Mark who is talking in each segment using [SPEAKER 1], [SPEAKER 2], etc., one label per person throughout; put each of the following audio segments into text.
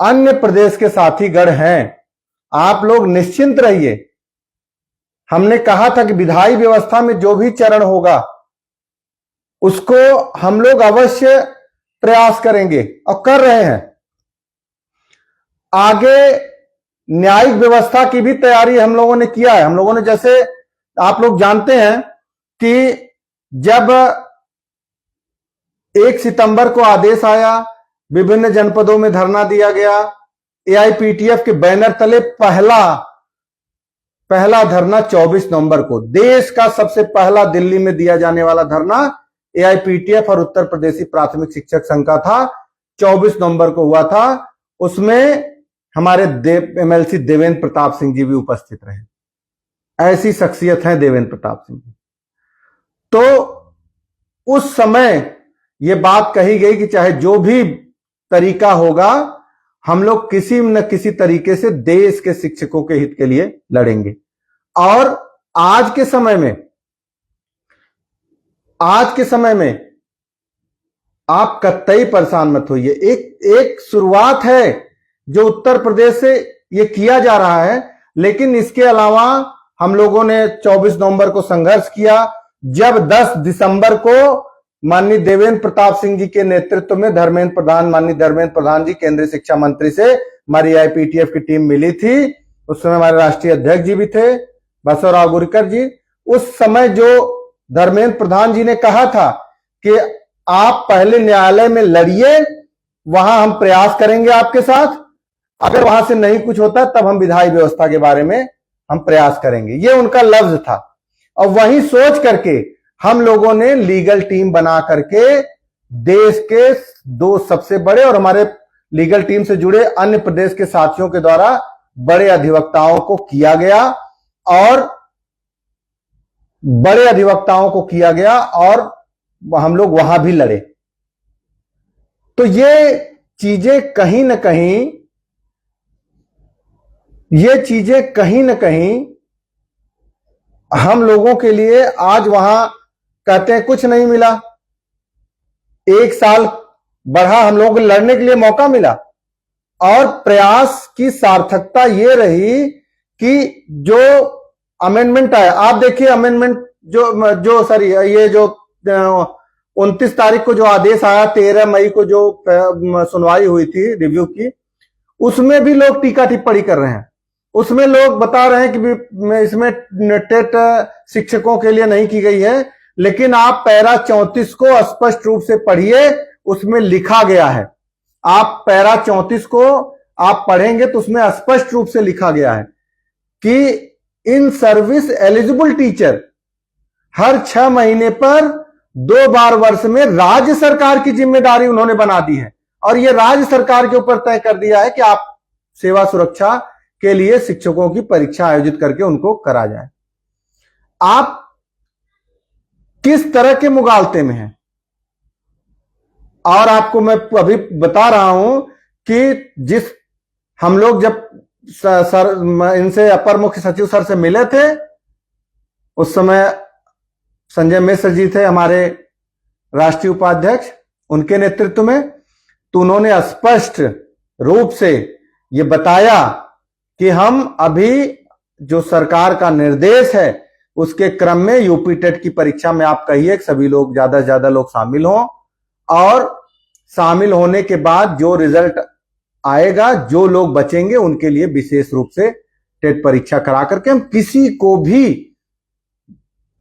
[SPEAKER 1] अन्य प्रदेश के साथीगण हैं, आप लोग निश्चिंत रहिए। हमने कहा था कि विधायी व्यवस्था में जो भी चरण होगा उसको हम लोग अवश्य प्रयास करेंगे और कर रहे हैं। आगे न्यायिक व्यवस्था की भी तैयारी हम लोगों ने किया है। हम लोगों ने, जैसे आप लोग जानते हैं कि जब 1 सितंबर को आदेश आया, विभिन्न जनपदों में धरना दिया गया, एआईपीटीएफ के बैनर तले पहला धरना 24 नवंबर को, देश का सबसे पहला दिल्ली में दिया जाने वाला धरना एआईपीटीएफ और उत्तर प्रदेशी प्राथमिक शिक्षक संघ का था। 24 नवंबर को हुआ था। उसमें हमारे एमएलसी देवेंद्र प्रताप सिंह जी भी उपस्थित रहे। ऐसी शख्सियत है देवेंद्र प्रताप सिंह। तो उस समय यह बात कही गई कि चाहे जो भी तरीका होगा, हम लोग किसी न किसी तरीके से देश के शिक्षकों के हित के लिए लड़ेंगे। और आज के समय में आप कतई परेशान मत होइए। एक शुरुआत है जो उत्तर प्रदेश से ये किया जा रहा है, लेकिन इसके अलावा हम लोगों ने 24 नवंबर को संघर्ष किया, जब 10 दिसंबर को माननीय देवेंद्र प्रताप सिंह जी के नेतृत्व में माननीय धर्मेंद्र प्रधान जी केंद्रीय शिक्षा मंत्री से हमारी आईपीटीएफ की टीम मिली थी। उस समय हमारे राष्ट्रीय अध्यक्ष जी भी थे, बसवराव गुरकर जी। उस समय जो धर्मेंद्र प्रधान जी ने कहा था कि आप पहले न्यायालय में लड़िए, वहां हम प्रयास करेंगे आपके साथ, अगर वहां से नहीं कुछ होता तब हम विधायी व्यवस्था के बारे में हम प्रयास करेंगे, ये उनका लफ्ज था। और वही सोच करके हम लोगों ने लीगल टीम बना करके देश के 2 सबसे बड़े और हमारे लीगल टीम से जुड़े अन्य प्रदेश के साथियों के द्वारा बड़े अधिवक्ताओं को किया गया और हम लोग वहां भी लड़े। तो ये चीजें कहीं न कहीं हम लोगों के लिए आज वहां कहते हैं कुछ नहीं मिला, 1 साल बढ़ा, हम लोगों को लड़ने के लिए मौका मिला। और प्रयास की सार्थकता ये रही कि जो अमेंडमेंट आया, आप देखिए अमेंडमेंट ये जो 29 तारीख को जो आदेश आया, 13 मई को जो सुनवाई हुई थी रिव्यू की, उसमें भी लोग टीका टिप्पणी कर रहे हैं। उसमें लोग बता रहे हैं कि इसमें टेट शिक्षकों के लिए नहीं की गई है, लेकिन आप पैरा 34 को स्पष्ट रूप से पढ़िए, उसमें लिखा गया है। आप पैरा 34 को आप पढ़ेंगे तो उसमें स्पष्ट रूप से लिखा गया है कि इन सर्विस एलिजिबल टीचर हर 6 महीने पर 2 बार वर्ष में राज्य सरकार की जिम्मेदारी उन्होंने बना दी है। और यह राज्य सरकार के ऊपर तय कर दिया है कि आप सेवा सुरक्षा के लिए शिक्षकों की परीक्षा आयोजित करके उनको करा जाए। आप किस तरह के मुगालते में हैं? और आपको मैं अभी बता रहा हूं कि जिस हम लोग जब सर इनसे अपर मुख्य सचिव सर से मिले थे, उस समय संजय मिश्र जी थे हमारे राष्ट्रीय उपाध्यक्ष, उनके नेतृत्व में, तो उन्होंने स्पष्ट रूप से ये बताया कि हम अभी जो सरकार का निर्देश है उसके क्रम में यूपी टेट की परीक्षा में आप कहिए कि सभी लोग, ज्यादा से ज्यादा लोग शामिल हों, और शामिल होने के बाद जो रिजल्ट आएगा, जो लोग बचेंगे उनके लिए विशेष रूप से टेट परीक्षा करा करके हम किसी को भी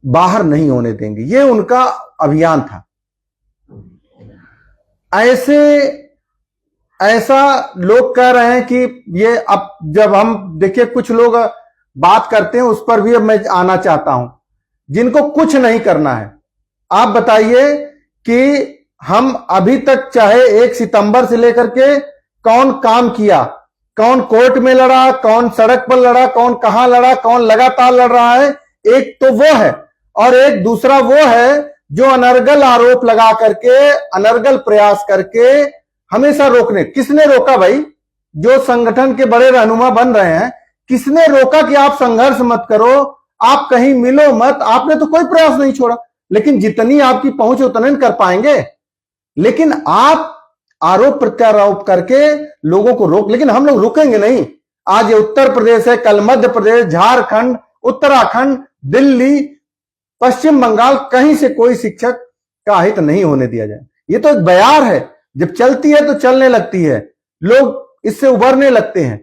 [SPEAKER 1] बाहर नहीं होने देंगे। ये उनका अभियान था। ऐसा लोग कह रहे हैं कि ये, अब जब हम देखिए कुछ लोग बात करते हैं उस पर भी अब मैं आना चाहता हूं, जिनको कुछ नहीं करना है। आप बताइए कि हम अभी तक चाहे 1 सितंबर से लेकर के कौन काम किया, कौन कोर्ट में लड़ा, कौन सड़क पर लड़ा, कौन कहां लड़ा, कौन लगातार लड़ रहा है, एक तो वो है, और एक दूसरा वो है जो अनर्गल आरोप लगा करके, अनर्गल प्रयास करके हमेशा रोकने। किसने रोका भाई? जो संगठन के बड़े रहनुमा बन रहे हैं, किसने रोका कि आप संघर्ष मत करो, आप कहीं मिलो मत? आपने तो कोई प्रयास नहीं छोड़ा, लेकिन जितनी आपकी पहुंच उतने कर पाएंगे। लेकिन आप आरोप प्रत्यारोप करके लोगों को रोक, लेकिन हम लोग रुकेंगे नहीं। आज ये उत्तर प्रदेश है, कल मध्य प्रदेश, झारखंड, उत्तराखंड, दिल्ली, पश्चिम बंगाल, कहीं से कोई शिक्षक का हित नहीं होने दिया जाए। ये तो एक बयार है, जब चलती है तो चलने लगती है, लोग इससे उभरने लगते हैं।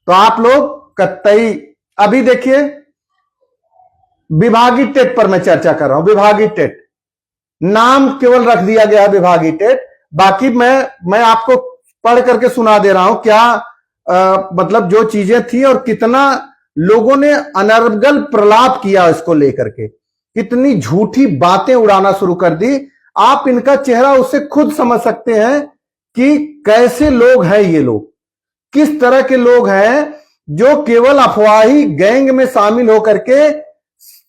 [SPEAKER 1] तो आप लोग कतई, अभी देखिए विभागीय टेट पर मैं चर्चा कर रहा हूं। विभागीय टेट नाम केवल रख दिया गया है विभागीय टेट, बाकी मैं आपको पढ़ करके सुना दे रहा हूं क्या मतलब जो चीजें थी और कितना लोगों ने अनर्गल प्रलाप किया इसको लेकर के, कितनी झूठी बातें उड़ाना शुरू कर दी। आप इनका चेहरा उससे खुद समझ सकते हैं कि कैसे लोग हैं ये लोग, किस तरह के लोग हैं जो केवल अफवाही गैंग में शामिल होकर के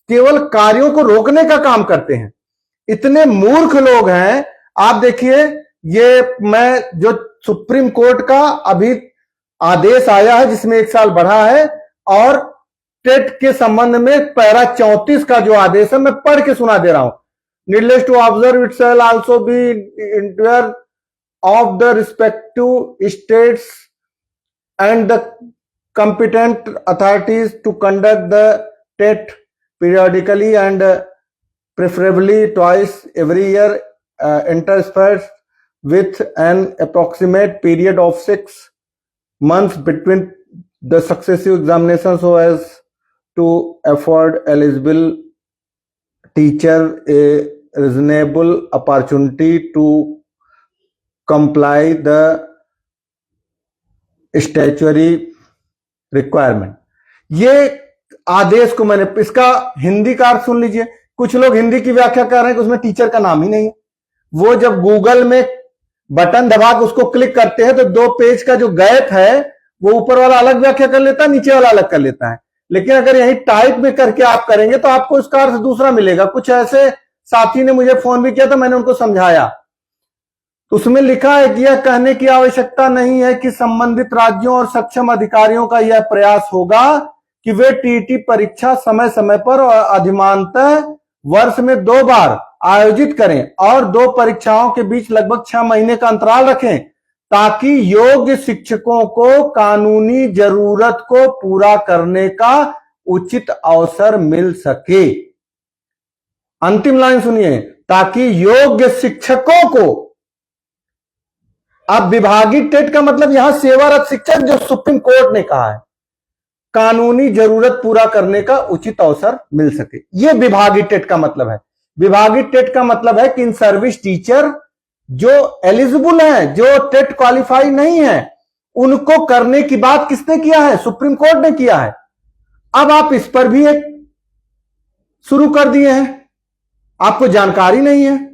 [SPEAKER 1] केवल कार्यों को रोकने का काम करते हैं। इतने मूर्ख लोग हैं। आप देखिए, ये मैं जो सुप्रीम कोर्ट का अभी आदेश आया है जिसमें 1 साल बढ़ा है, और टेट के संबंध में पैरा 34 का जो आदेश है मैं पढ़ के सुना दे रहा हूं। Needless to observe, it shall also be interview of the respective states and the competent authorities to conduct the TET periodically and preferably twice every year, interspersed with an approximate period of 6 months between the successive examinations, so as to afford eligible teacher a reasonable opportunity to comply the statutory requirement. ये आदेश को मैंने, इसका हिंदी का अर्थ सुन लीजिए। कुछ लोग हिंदी की व्याख्या कर रहे हैं कि उसमें टीचर का नाम ही नहीं है। वो जब गूगल में बटन दबा के उसको क्लिक करते हैं तो 2 पेज का जो गैप है वो ऊपर वाला अलग व्याख्या कर लेता है, नीचे वाला अलग कर लेता है। लेकिन अगर यही टाइप में करके आप करेंगे तो आपको इसका अर्थ दूसरा मिलेगा। कुछ ऐसे साथी ने मुझे फोन भी किया था, मैंने उनको समझाया। उसमें लिखा है कि यह कहने की आवश्यकता नहीं है कि संबंधित राज्यों और सक्षम अधिकारियों का यह प्रयास होगा कि वे टीटी परीक्षा समय समय पर और अधिमानतः वर्ष में 2 बार आयोजित करें और 2 परीक्षाओं के बीच लगभग 6 महीने का अंतराल रखें, ताकि योग्य शिक्षकों को कानूनी जरूरत को पूरा करने का उचित अवसर मिल सके। अंतिम लाइन सुनिए, ताकि योग्य शिक्षकों को। अब विभागीय टेट का मतलब यहां सेवारत शिक्षक, जो सुप्रीम कोर्ट ने कहा है, कानूनी जरूरत पूरा करने का उचित अवसर मिल सके, यह विभागीय टेट का मतलब है। विभागीय टेट का मतलब है कि इन सर्विस टीचर जो एलिजिबल हैं, जो टेट क्वालिफाई नहीं है, उनको करने की बात किसने किया है? सुप्रीम कोर्ट ने किया है। अब आप इस पर भी एक शुरू कर दिए हैं, आपको जानकारी नहीं है।